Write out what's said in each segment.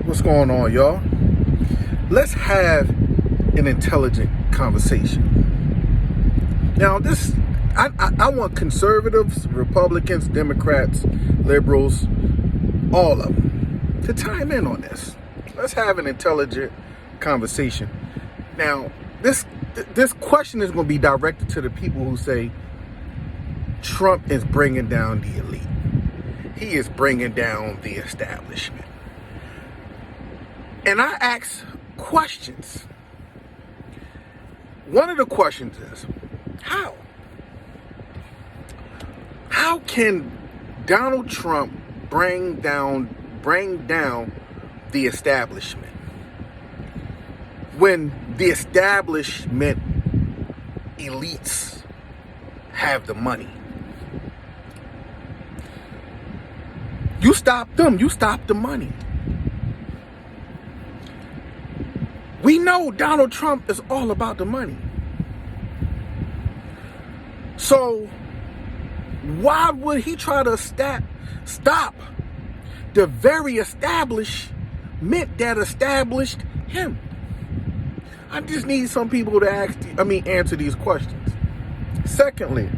What's going on, y'all? Let's have an intelligent conversation. Now, I want conservatives, Republicans, Democrats, liberals, all of them to chime in on this. Let's have an intelligent conversation. Now, this question is going to be directed to the people who say Trump is bringing down the elite. He is bringing down the establishment. And I ask questions. One of the questions is, how? How can Donald Trump bring down the establishment when the establishment elites have the money? You stop them, you stop the money. We know Donald Trump is all about the money. So why would he try to stop the very establishment that established him? I just need some people to answer these questions. Secondly,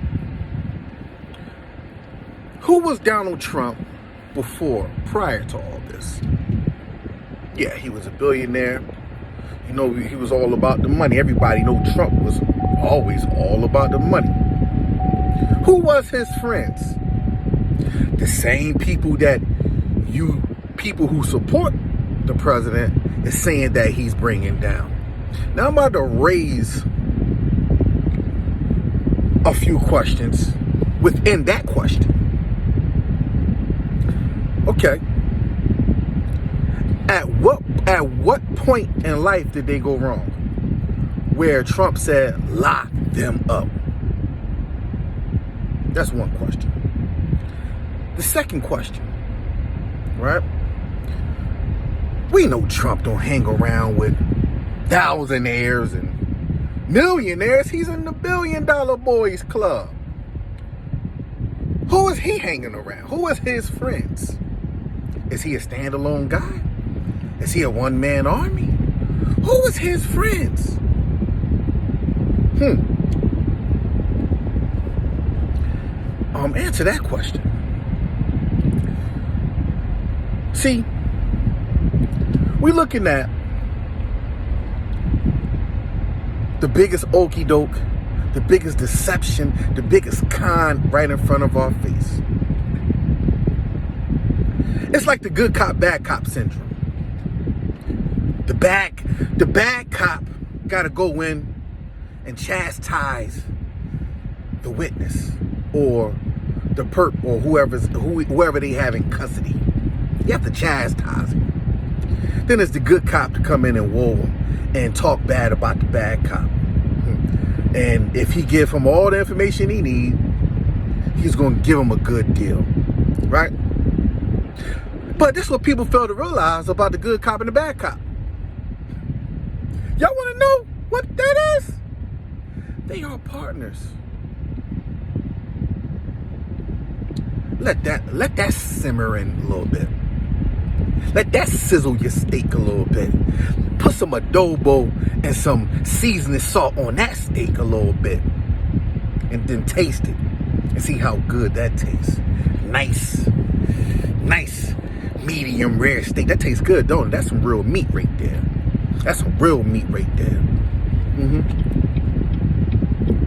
who was Donald Trump prior to all this? Yeah, he was a billionaire. You know, he was all about the money. Everybody know Trump was always all about the money. Who was his friends? The same people that people who support the president is saying that he's bringing down. Now I'm about to raise a few questions within that question. Okay. At what point in life did they go wrong? Where Trump said, lock them up. That's one question. The second question, right? We know Trump don't hang around with thousandaires and millionaires. He's in the $1 billion boys club. Who is he hanging around? Who is his friends? Is he a standalone guy? Is he a one-man army? Who is his friends? Answer that question. See, we're looking at the biggest okie doke, the biggest deception, the biggest con right in front of our face. It's like the good cop, bad cop syndrome. The bad cop got to go in and chastise the witness or the perp or whoever they have in custody. You have to chastise him. Then it's the good cop to come in and whoa him and talk bad about the bad cop. And if he give him all the information he needs, he's going to give him a good deal, right? But this is what people fail to realize about the good cop and the bad cop. Y'all want to know what that is? They are partners. Let that simmer in a little bit. Let that sizzle your steak a little bit. Put some adobo and some seasoning salt on that steak a little bit. And then taste it. And see how good that tastes. Nice medium rare steak. That tastes good, don't it? That's some real meat right there. That's some real meat right there.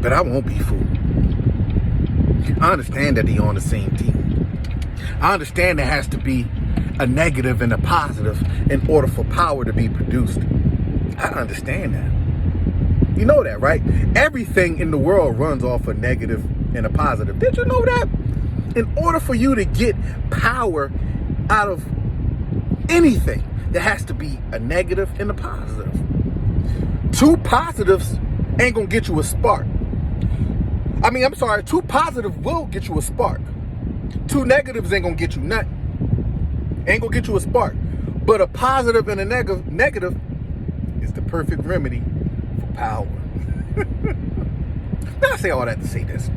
But I won't be fooled. I understand that they're on the same team. I understand there has to be a negative and a positive in order for power to be produced. I understand that. You know that, right? Everything in the world runs off a negative and a positive. Did you know that? In order for you to get power out of anything, there has to be a negative and a positive. Two positives ain't gonna get you a spark. Two positives will get you a spark. Two negatives ain't gonna get you nothing. Ain't gonna get you a spark. But a positive and a negative is the perfect remedy for power. Now I say all that to say this.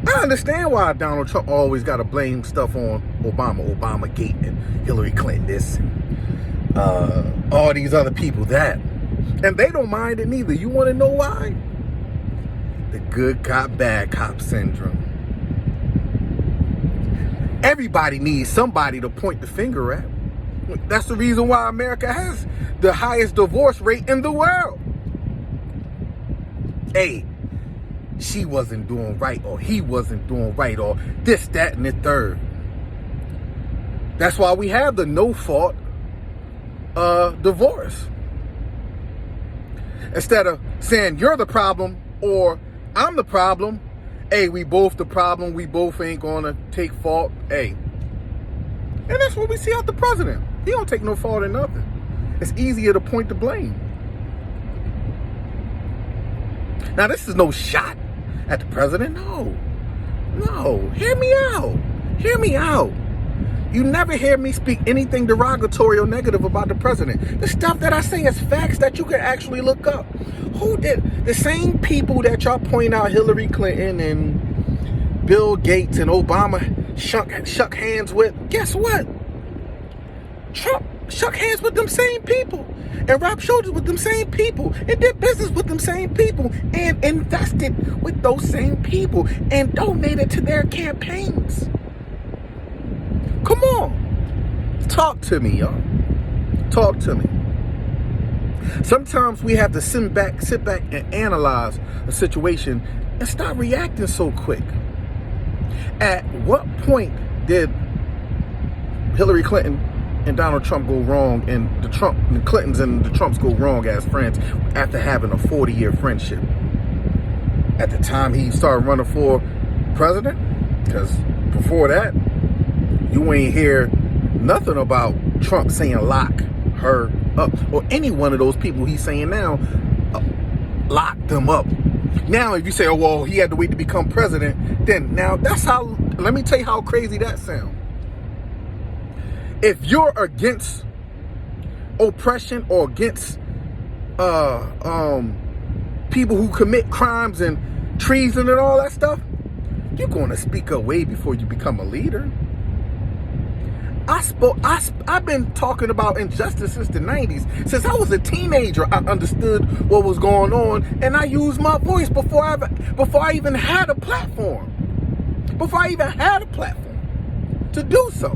I understand why Donald Trump always got to blame stuff on Obamagate and Hillary Clinton this and all these other people that. And they don't mind it neither. You want to know why? The good cop, bad cop syndrome. Everybody needs somebody to point the finger at. That's the reason why America has the highest divorce rate in the world. Hey, she wasn't doing right, or he wasn't doing right, or this, that, and the third. That's why we have the no-fault divorce. Instead of saying you're the problem or I'm the problem, hey, we both the problem, we both ain't gonna take fault, hey. And that's what we see out the president. He don't take no fault in nothing. It's easier to point the blame. Now, this is no shot at the president. No, hear me out. You never hear me speak anything derogatory or negative about the president. The stuff that I say is facts that you can actually look up. Who did? The same people that y'all point out, Hillary Clinton and Bill Gates and Obama shook hands with. Guess what? Trump shook hands with them same people and rubbed shoulders with them same people and did business with them same people and invested with those same people and donated to their campaigns. Come on. Talk to me, y'all. Talk to me. Sometimes we have to sit back and analyze a situation and stop reacting so quick. At what point did Hillary Clinton and Donald Trump go wrong, and the Clintons and the Trumps go wrong as friends after having a 40-year friendship? At the time he started running for president? Because before that, you ain't hear nothing about Trump saying lock her up, or any one of those people he's saying now, lock them up. Now, if you say, oh, well, he had to wait to become president, then now that's how, let me tell you how crazy that sounds. If you're against oppression or against people who commit crimes and treason and all that stuff, you're going to speak up way before you become a leader. I've been talking about injustice since the 90s. Since I was a teenager, I understood what was going on, and I used my voice before I even had a platform. Before I even had a platform to do so.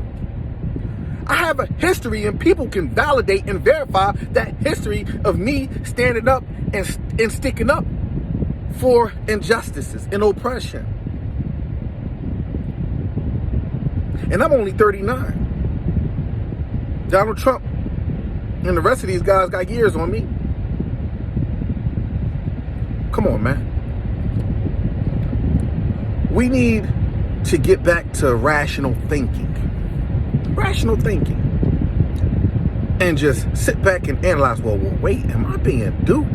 I have a history, and people can validate and verify that history of me standing up and sticking up for injustices and oppression. And I'm only 39. Donald Trump and the rest of these guys got years on me. Come on, man. We need to get back to rational thinking. Rational thinking. And just sit back and analyze, well, wait, am I being duped?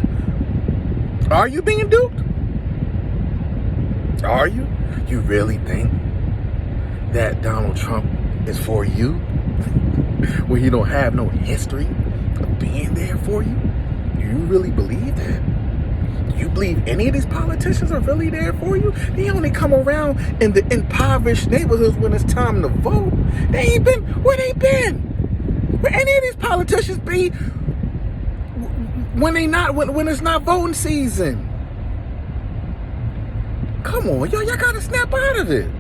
Are you being duped? Are you? You really think that Donald Trump is for you? When you don't have no history of being there for you? Do you really believe that? Do you believe any of these politicians are really there for you? They only come around in the impoverished neighborhoods when it's time to vote. They ain't been where they been. Where any of these politicians be when it's not voting season? Come on, y'all gotta snap out of it.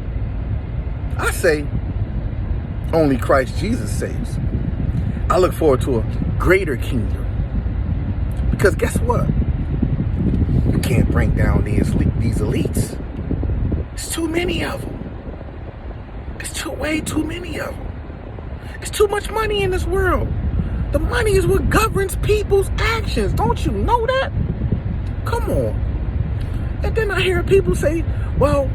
I say, only Christ Jesus saves. I look forward to a greater kingdom. Because guess what? You can't bring down these elites. It's too many of them. It's way too many of them. It's too much money in this world. The money is what governs people's actions. Don't you know that? Come on. And then I hear people say, well,